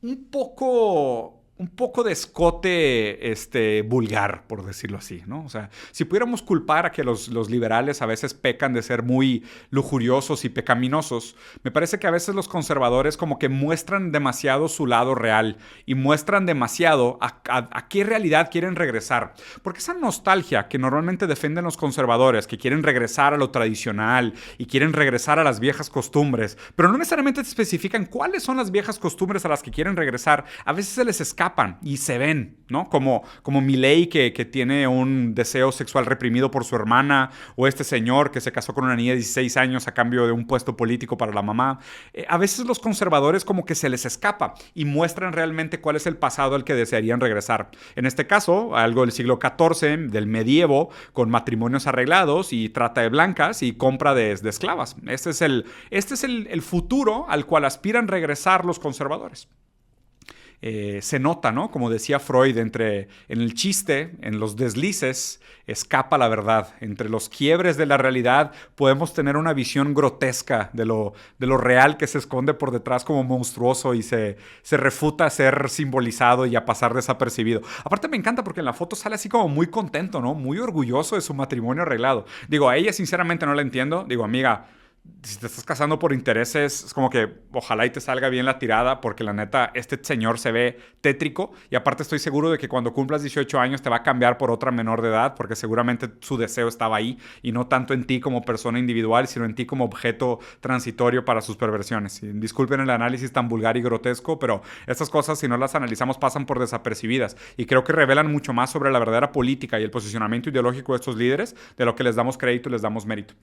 un poco un poco de escote vulgar, por decirlo así, ¿no? O sea, si pudiéramos culpar a que los liberales a veces pecan de ser muy lujuriosos y pecaminosos, me parece que a veces los conservadores como que muestran demasiado su lado real y muestran demasiado a qué realidad quieren regresar. Porque esa nostalgia que normalmente defienden los conservadores, que quieren regresar a lo tradicional y quieren regresar a las viejas costumbres, pero no necesariamente te especifican cuáles son las viejas costumbres a las que quieren regresar, a veces se les escapan y se ven, ¿no? Como Milei que tiene un deseo sexual reprimido por su hermana, o este señor que se casó con una niña de 16 años a cambio de un puesto político para la mamá. A veces los conservadores como que se les escapa y muestran realmente cuál es el pasado al que desearían regresar. En este caso, algo del siglo XIV, del medievo, con matrimonios arreglados y trata de blancas y compra de esclavas. Este es el futuro al cual aspiran regresar los conservadores. Se nota, ¿no? Como decía Freud, en el chiste, en los deslices, escapa la verdad. Entre los quiebres de la realidad podemos tener una visión grotesca de lo real que se esconde por detrás como monstruoso y se refuta a ser simbolizado y a pasar desapercibido. Aparte me encanta porque en la foto sale así como muy contento, ¿no? Muy orgulloso de su matrimonio arreglado. Digo, a ella sinceramente no la entiendo. Digo, amiga, si te estás casando por intereses, es como que ojalá y te salga bien la tirada, porque la neta, este señor se ve tétrico y aparte estoy seguro de que cuando cumplas 18 años te va a cambiar por otra menor de edad, porque seguramente su deseo estaba ahí y no tanto en ti como persona individual, sino en ti como objeto transitorio para sus perversiones. Y disculpen el análisis tan vulgar y grotesco, pero estas cosas, si no las analizamos, pasan por desapercibidas y creo que revelan mucho más sobre la verdadera política y el posicionamiento ideológico de estos líderes de lo que les damos crédito y les damos mérito.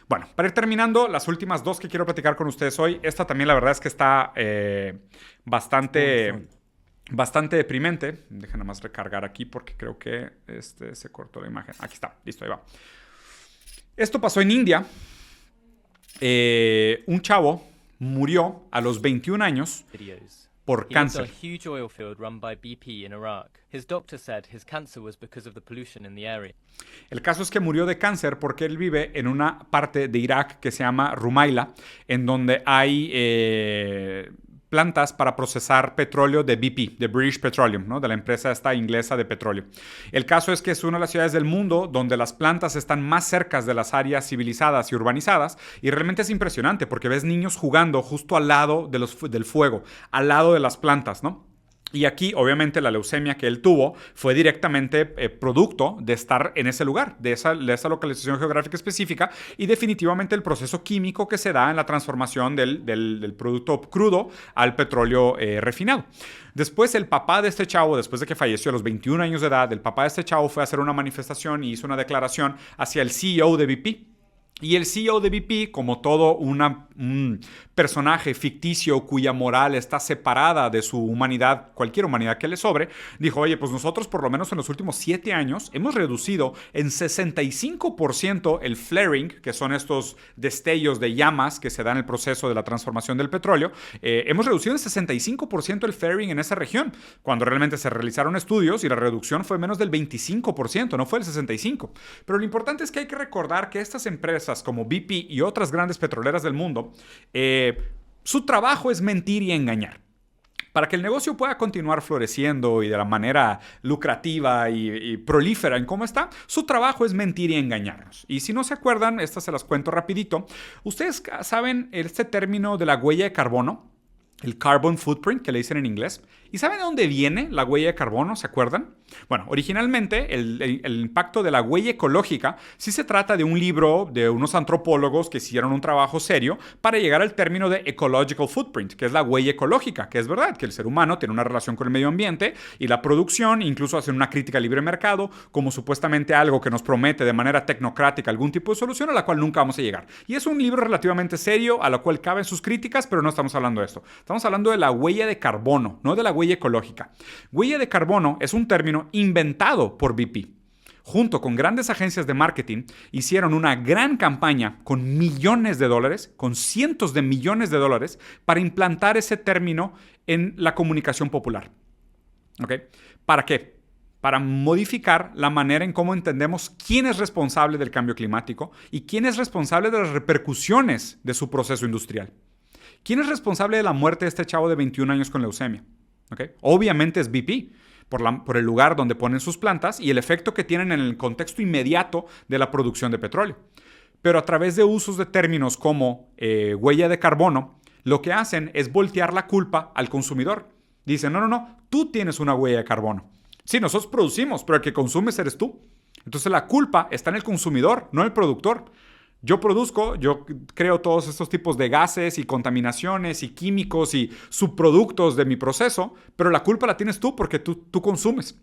Bueno, para ir terminando, las últimas dos que quiero platicar con ustedes hoy. Esta también la verdad es que está bastante deprimente. Dejen nada más recargar aquí porque creo que se cortó la imagen. Aquí está, listo, ahí va. Esto pasó en India. Un chavo murió a los 21 años por cáncer. He lived on a huge oil field run by BP in Iraq. His doctor said his cancer was because of the pollution in the area. El caso es que murió de cáncer porque él vive en una parte de Irak que se llama Rumaila, en donde hay plantas para procesar petróleo de BP, de British Petroleum, ¿no? De la empresa esta inglesa de petróleo. El caso es que es una de las ciudades del mundo donde las plantas están más cerca de las áreas civilizadas y urbanizadas y realmente es impresionante porque ves niños jugando justo al lado del fuego, al lado de las plantas, ¿no? Y aquí, obviamente, la leucemia que él tuvo fue directamente producto de estar en ese lugar, de esa localización geográfica específica y definitivamente el proceso químico que se da en la transformación del producto crudo al petróleo refinado. Después, el papá de este chavo, después de que falleció a los 21 años de edad, el papá de este chavo fue a hacer una manifestación y hizo una declaración hacia el CEO de BP. Y el CEO de BP, como todo un personaje ficticio cuya moral está separada de su humanidad, cualquier humanidad que le sobre, dijo, oye, pues nosotros por lo menos en los últimos 7 años hemos reducido en 65% el flaring, que son estos destellos de llamas que se dan en el proceso de la transformación del petróleo. Hemos reducido en 65% el flaring en esa región, cuando realmente se realizaron estudios y la reducción fue menos del 25%, no fue el 65%. Pero lo importante es que hay que recordar que estas empresas como BP y otras grandes petroleras del mundo, su trabajo es mentir y engañar. Para que el negocio pueda continuar floreciendo y de la manera lucrativa y prolífera en cómo está, su trabajo es mentir y engañarnos. Y si no se acuerdan, estas se las cuento rapidito. Ustedes saben este término de la huella de carbono, el carbon footprint, que le dicen en inglés. ¿Y saben de dónde viene la huella de carbono? ¿Se acuerdan? Bueno, originalmente el impacto de la huella ecológica sí se trata de un libro de unos antropólogos que hicieron un trabajo serio para llegar al término de ecological footprint, que es la huella ecológica, que es verdad que el ser humano tiene una relación con el medio ambiente y la producción, incluso hacen una crítica al libre mercado como supuestamente algo que nos promete de manera tecnocrática algún tipo de solución a la cual nunca vamos a llegar. Y es un libro relativamente serio a lo cual caben sus críticas, pero no estamos hablando de esto. Estamos hablando de la huella de carbono, no de la huella ecológica. Huella de carbono es un término inventado por BP. Junto con grandes agencias de marketing, hicieron una gran campaña con millones de dólares, con cientos de millones de dólares, para implantar ese término en la comunicación popular. ¿Ok? ¿Para qué? Para modificar la manera en cómo entendemos quién es responsable del cambio climático y quién es responsable de las repercusiones de su proceso industrial. ¿Quién es responsable de la muerte de este chavo de 21 años con leucemia? ¿ok? Obviamente es BP, por el lugar donde ponen sus plantas y el efecto que tienen en el contexto inmediato de la producción de petróleo. Pero a través de usos de términos como huella de carbono, lo que hacen es voltear la culpa al consumidor. Dicen, no, tú tienes una huella de carbono. Sí, nosotros producimos, pero el que consumes eres tú. Entonces la culpa está en el consumidor, no en el productor. Yo produzco, yo creo todos estos tipos de gases y contaminaciones y químicos y subproductos de mi proceso, pero la culpa la tienes tú porque tú consumes.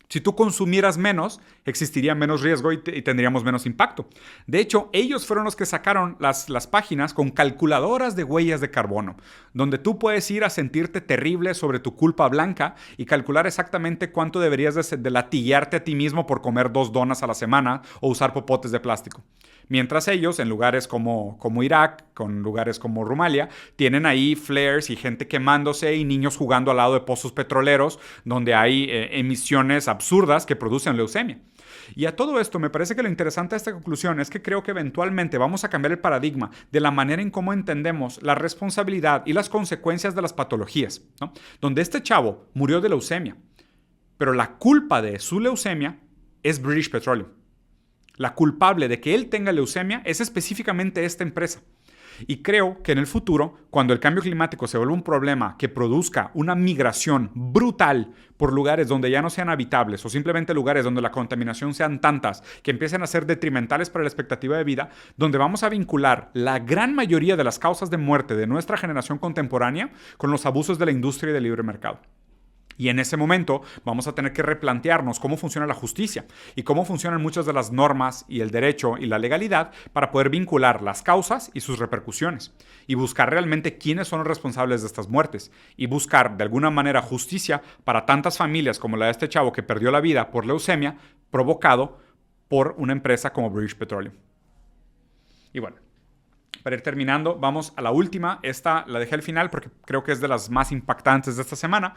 Si tú consumieras menos, existiría menos riesgo y tendríamos menos impacto. De hecho, ellos fueron los que sacaron las páginas con calculadoras de huellas de carbono, donde tú puedes ir a sentirte terrible sobre tu culpa blanca y calcular exactamente cuánto deberías de latiguearte a ti mismo por comer 2 donas a la semana o usar popotes de plástico. Mientras ellos, en lugares como Irak, con lugares como Rumalia, tienen ahí flares y gente quemándose y niños jugando al lado de pozos petroleros donde hay emisiones absurdas que producen leucemia. Y a todo esto me parece que lo interesante de esta conclusión es que creo que eventualmente vamos a cambiar el paradigma de la manera en cómo entendemos la responsabilidad y las consecuencias de las patologías, ¿no? Donde este chavo murió de leucemia, pero la culpa de su leucemia es British Petroleum. La culpable de que él tenga leucemia es específicamente esta empresa. Y creo que en el futuro, cuando el cambio climático se vuelva un problema que produzca una migración brutal por lugares donde ya no sean habitables o simplemente lugares donde la contaminación sean tantas que empiecen a ser detrimentales para la expectativa de vida, donde vamos a vincular la gran mayoría de las causas de muerte de nuestra generación contemporánea con los abusos de la industria y del libre mercado. Y en ese momento vamos a tener que replantearnos cómo funciona la justicia y cómo funcionan muchas de las normas y el derecho y la legalidad para poder vincular las causas y sus repercusiones y buscar realmente quiénes son los responsables de estas muertes y buscar de alguna manera justicia para tantas familias como la de este chavo que perdió la vida por leucemia provocado por una empresa como British Petroleum. Y bueno, para ir terminando, vamos a la última. Esta la dejé al final porque creo que es de las más impactantes de esta semana.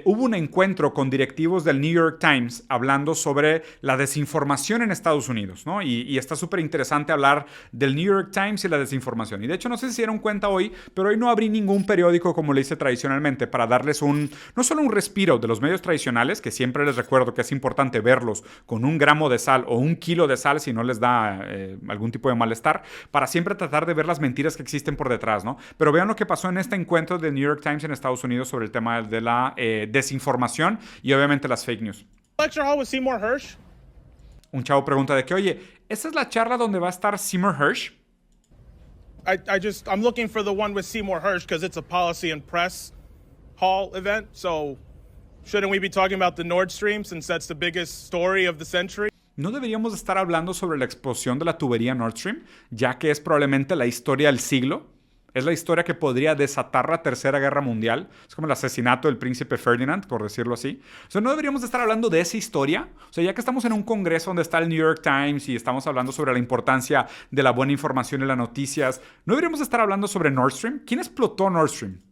Hubo un encuentro con directivos del New York Times hablando sobre la desinformación en Estados Unidos, ¿no? Y está súper interesante hablar del New York Times y la desinformación. Y de hecho, no sé si se dieron cuenta hoy, pero hoy no abrí ningún periódico como le hice tradicionalmente para darles no solo un respiro de los medios tradicionales, que siempre les recuerdo que es importante verlos con 1 gramo de sal o 1 kilo de sal si no les da algún tipo de malestar, para siempre tratar de ver las mentiras que existen por detrás, ¿no? Pero vean lo que pasó en este encuentro del New York Times en Estados Unidos sobre el tema de la desinformación y obviamente las fake news. Lecture hall with Seymour Hersh. Un chavo pregunta de que, oye, ¿esta es la charla donde va a estar Seymour Hersh? I'm looking for the one with Seymour Hersh because it's a policy and press hall event. So shouldn't we be talking about the Nord Stream since that's the biggest story of the century? ¿No deberíamos estar hablando sobre la explosión de la tubería Nord Stream, ya que es probablemente la historia del siglo? Es la historia que podría desatar la Tercera Guerra Mundial. Es como el asesinato del príncipe Ferdinand, por decirlo así. O sea, ¿no deberíamos estar hablando de esa historia? O sea, ya que estamos en un congreso donde está el New York Times y estamos hablando sobre la importancia de la buena información y las noticias, ¿no deberíamos estar hablando sobre Nord Stream? ¿Quién explotó Nord Stream?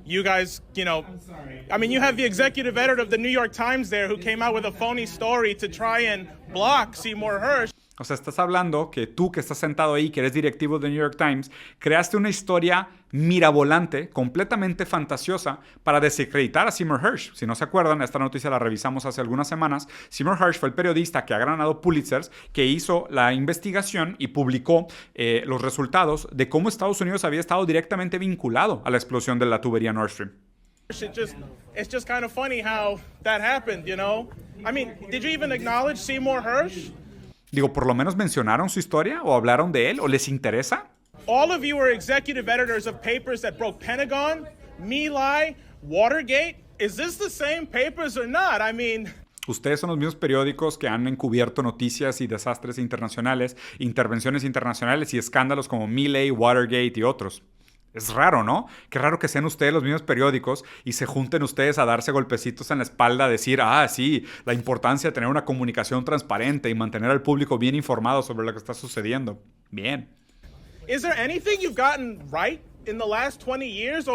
You guys, you have the executive editor of the New York Times there who came out with a phony story to try and block Seymour Hersh. O sea, estás hablando que tú que estás sentado ahí, que eres directivo de New York Times, creaste una historia mirabolante, completamente fantasiosa, para desacreditar a Seymour Hersh. Si no se acuerdan, esta noticia la revisamos hace algunas semanas. Seymour Hersh fue el periodista que ha ganado Pulitzers, que hizo la investigación y publicó los resultados de cómo Estados Unidos había estado directamente vinculado a la explosión de la tubería Nord Stream. It's just kind of funny how that happened, you know? I mean, did you even acknowledge Seymour Hersh? Digo, ¿por lo menos mencionaron su historia o hablaron de él o les interesa? All of you are executive editors of papers that broke Pentagon, My Lai, Watergate. Is this the same papers or not? I mean... Ustedes son los mismos periódicos que han encubierto noticias y desastres internacionales, intervenciones internacionales y escándalos como My Lai, Watergate y otros. Es raro, ¿no? Qué raro que sean ustedes los mismos periódicos y se junten ustedes a darse golpecitos en la espalda, a decir, sí, la importancia de tener una comunicación transparente y mantener al público bien informado sobre lo que está sucediendo. Bien. Is there anything you've gotten right in the last 20 years?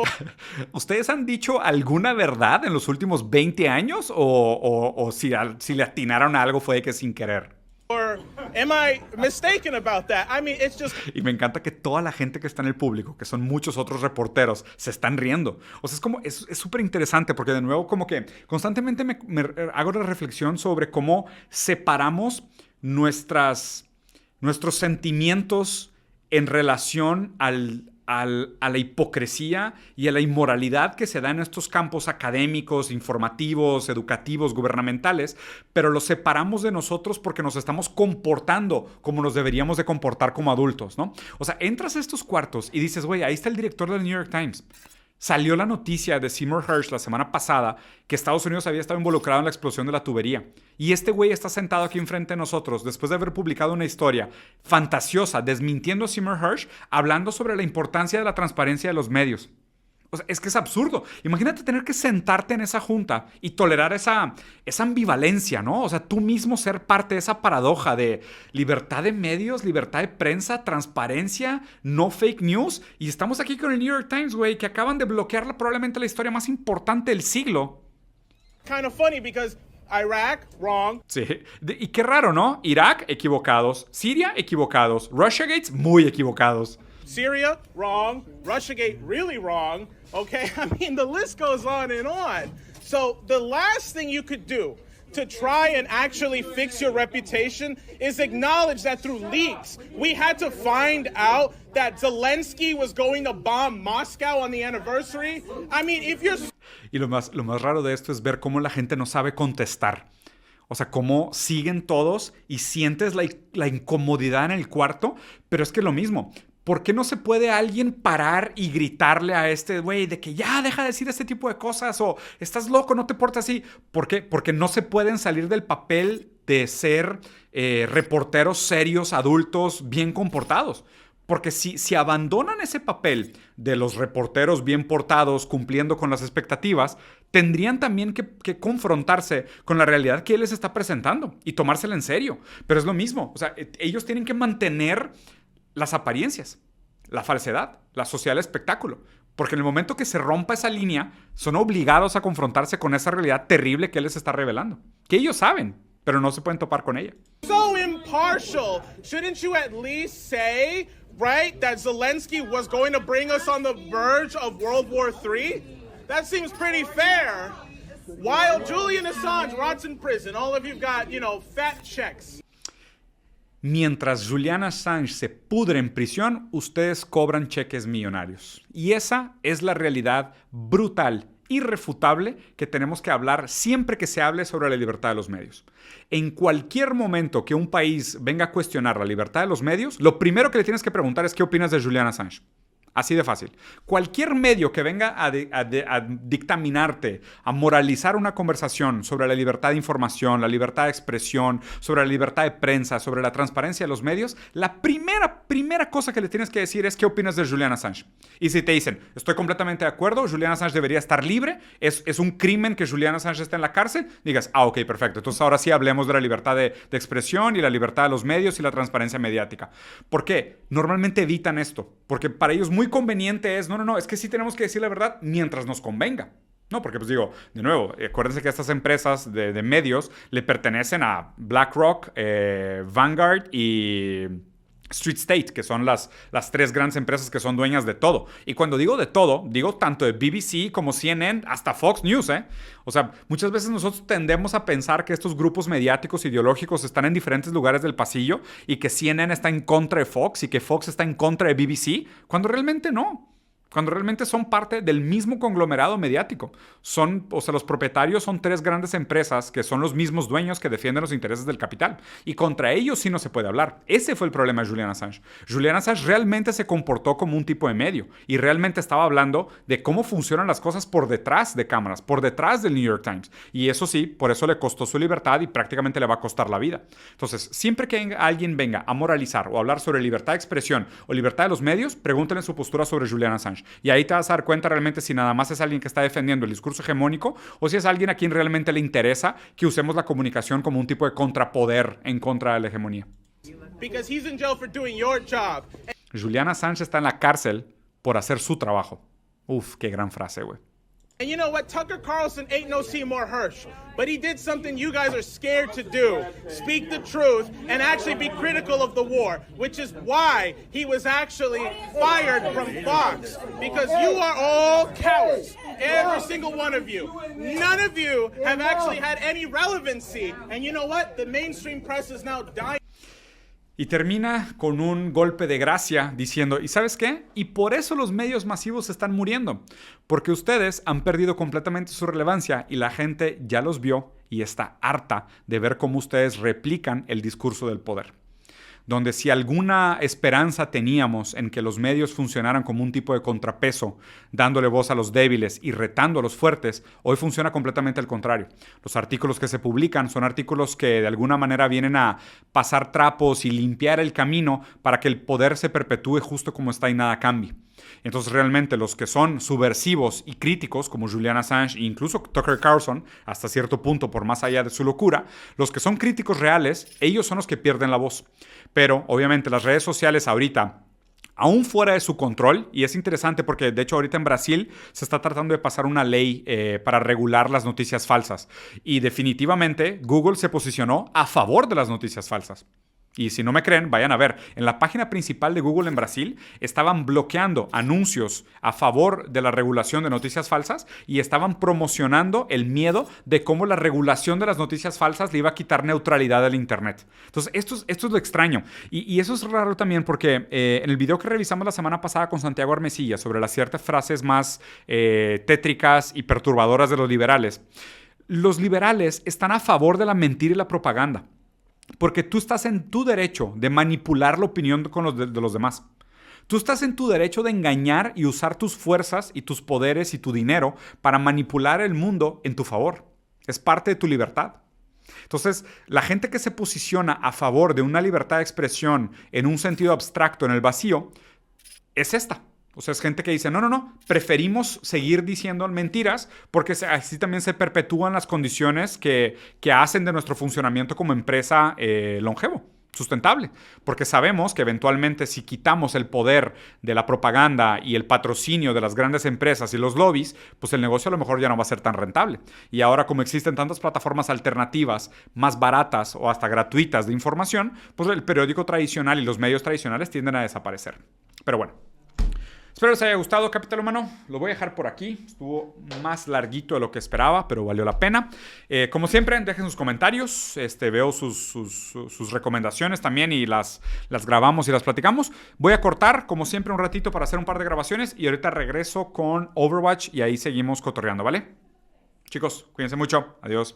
¿Ustedes han dicho alguna verdad en los últimos 20 años? ¿O si le atinaron a algo fue que sin querer? Or Am I mistaken about that? I mean, it's just... Y me encanta que toda la gente que está en el público, que son muchos otros reporteros, se están riendo. O sea, es como, es súper interesante porque de nuevo como que constantemente me hago la reflexión sobre cómo separamos nuestros sentimientos en relación a la hipocresía y a la inmoralidad que se da en estos campos académicos, informativos, educativos, gubernamentales, pero los separamos de nosotros porque nos estamos comportando como nos deberíamos de comportar como adultos, ¿no? O sea, entras a estos cuartos y dices, güey, ahí está el director del New York Times. Salió la noticia de Seymour Hersh la semana pasada que Estados Unidos había estado involucrado en la explosión de la tubería. Y este güey está sentado aquí enfrente de nosotros después de haber publicado una historia fantasiosa desmintiendo a Seymour Hersh, hablando sobre la importancia de la transparencia de los medios. O sea, es que es absurdo. Imagínate tener que sentarte en esa junta y tolerar esa ambivalencia, ¿no? O sea, tú mismo ser parte de esa paradoja de libertad de medios, libertad de prensa, transparencia, no fake news. Y estamos aquí con el New York Times, güey, que acaban de bloquear probablemente la historia más importante del siglo. Kind of funny because Iraq, wrong. Sí, y qué raro, ¿no? Irak, equivocados. Siria, equivocados. Russiagate, muy equivocados. Syria, wrong. Russiagate, really wrong. Okay, I mean, the list goes on and on. So the last thing you could do to try and actually fix your reputation is acknowledge that through leaks, we had to find out that Zelensky was going to bomb Moscow on the anniversary. I mean, if you're... Y lo más raro de esto es ver cómo la gente no sabe contestar. O sea, cómo siguen todos y sientes la incomodidad en el cuarto, pero es que lo mismo. ¿Por qué no se puede alguien parar y gritarle a este güey de que ya deja de decir este tipo de cosas o estás loco, no te portas así? ¿Por qué? Porque no se pueden salir del papel de ser reporteros serios, adultos, bien comportados. Porque si abandonan ese papel de los reporteros bien portados, cumpliendo con las expectativas, tendrían también que confrontarse con la realidad que él les está presentando y tomársela en serio. Pero es lo mismo. O sea, ellos tienen que mantener las apariencias, la falsedad, la social espectáculo. Porque en el momento que se rompa esa línea, son obligados a confrontarse con esa realidad terrible que él les está revelando. Que ellos saben, pero no se pueden topar con ella. So impartial. Shouldn't you at least say, right, that Zelensky was going to bring us on the verge of World War III? That seems pretty fair. While Julian Assange rots in prison, all of you've got, fat checks. Mientras Julian Assange se pudre en prisión, ustedes cobran cheques millonarios. Y esa es la realidad brutal, irrefutable, que tenemos que hablar siempre que se hable sobre la libertad de los medios. En cualquier momento que un país venga a cuestionar la libertad de los medios, lo primero que le tienes que preguntar es ¿qué opinas de Julian Assange? Así de fácil. Cualquier medio que venga a dictaminarte, a moralizar una conversación sobre la libertad de información, la libertad de expresión, sobre la libertad de prensa, sobre la transparencia de los medios, la primera cosa que le tienes que decir es ¿qué opinas de Julian Assange? Y si te dicen, estoy completamente de acuerdo, Julian Assange debería estar libre, es un crimen que Julian Assange esté en la cárcel, digas, ok, perfecto. Entonces ahora sí hablemos de la libertad de expresión y la libertad de los medios y la transparencia mediática. ¿Por qué? Normalmente evitan esto, porque para ellos muy conveniente es, no, es que sí tenemos que decir la verdad mientras nos convenga. No, porque pues digo, de nuevo, acuérdense que estas empresas de medios le pertenecen a BlackRock, Vanguard y Street State, que son las tres grandes empresas que son dueñas de todo. Y cuando digo de todo, digo tanto de BBC como CNN, hasta Fox News, ¿eh? O sea, muchas veces nosotros tendemos a pensar que estos grupos mediáticos ideológicos están en diferentes lugares del pasillo y que CNN está en contra de Fox y que Fox está en contra de BBC, cuando realmente no. Cuando realmente son parte del mismo conglomerado mediático. Los propietarios son tres grandes empresas que son los mismos dueños que defienden los intereses del capital. Y contra ellos sí no se puede hablar. Ese fue el problema de Julian Assange. Julian Assange realmente se comportó como un tipo de medio y realmente estaba hablando de cómo funcionan las cosas por detrás de cámaras, por detrás del New York Times. Y eso sí, por eso le costó su libertad y prácticamente le va a costar la vida. Entonces, siempre que alguien venga a moralizar o hablar sobre libertad de expresión o libertad de los medios, pregúntenle su postura sobre Julian Assange. Y ahí te vas a dar cuenta realmente si nada más es alguien que está defendiendo el discurso hegemónico o si es alguien a quien realmente le interesa que usemos la comunicación como un tipo de contrapoder en contra de la hegemonía. Julian Assange está en la cárcel por hacer su trabajo. Uf, qué gran frase, güey. And you know what? Tucker Carlson ain't no Seymour Hersh, but he did something you guys are scared to do. Speak the truth and actually be critical of the war, which is why he was actually fired from Fox, because you are all cowards. Every single one of you. None of you have actually had any relevancy. And you know what? The mainstream press is now dying. Y termina con un golpe de gracia diciendo, ¿y sabes qué? Y por eso los medios masivos están muriendo, porque ustedes han perdido completamente su relevancia y la gente ya los vio y está harta de ver cómo ustedes replican el discurso del poder. Donde si alguna esperanza teníamos en que los medios funcionaran como un tipo de contrapeso, dándole voz a los débiles y retando a los fuertes, hoy funciona completamente al contrario. Los artículos que se publican son artículos que de alguna manera vienen a pasar trapos y limpiar el camino para que el poder se perpetúe justo como está y nada cambie. Entonces realmente los que son subversivos y críticos, como Julian Assange e incluso Tucker Carlson, hasta cierto punto por más allá de su locura, los que son críticos reales, ellos son los que pierden la voz. Pero obviamente las redes sociales ahorita, aún fuera de su control, y es interesante porque de hecho ahorita en Brasil se está tratando de pasar una ley para regular las noticias falsas. Y definitivamente Google se posicionó a favor de las noticias falsas. Y si no me creen, vayan a ver. En la página principal de Google en Brasil estaban bloqueando anuncios a favor de la regulación de noticias falsas y estaban promocionando el miedo de cómo la regulación de las noticias falsas le iba a quitar neutralidad al Internet. Entonces, esto es lo extraño. Y eso es raro también porque en el video que revisamos la semana pasada con Santiago Armesilla sobre las ciertas frases más tétricas y perturbadoras de los liberales están a favor de la mentira y la propaganda. Porque tú estás en tu derecho de manipular la opinión de los demás. Tú estás en tu derecho de engañar y usar tus fuerzas y tus poderes y tu dinero para manipular el mundo en tu favor. Es parte de tu libertad. Entonces, la gente que se posiciona a favor de una libertad de expresión en un sentido abstracto, en el vacío, es esta. O sea, es gente que dice, no, preferimos seguir diciendo mentiras porque así también se perpetúan las condiciones que hacen de nuestro funcionamiento como empresa longevo, sustentable. Porque sabemos que eventualmente si quitamos el poder de la propaganda y el patrocinio de las grandes empresas y los lobbies, pues el negocio a lo mejor ya no va a ser tan rentable. Y ahora como existen tantas plataformas alternativas, más baratas o hasta gratuitas de información, pues el periódico tradicional y los medios tradicionales tienden a desaparecer. Pero bueno. Espero les haya gustado, Capital Humano. Lo voy a dejar por aquí. Estuvo más larguito de lo que esperaba, pero valió la pena. Como siempre, dejen sus comentarios. Veo sus recomendaciones también y las grabamos y las platicamos. Voy a cortar, como siempre, un ratito para hacer un par de grabaciones y ahorita regreso con Overwatch y ahí seguimos cotorreando, ¿vale? Chicos, cuídense mucho. Adiós.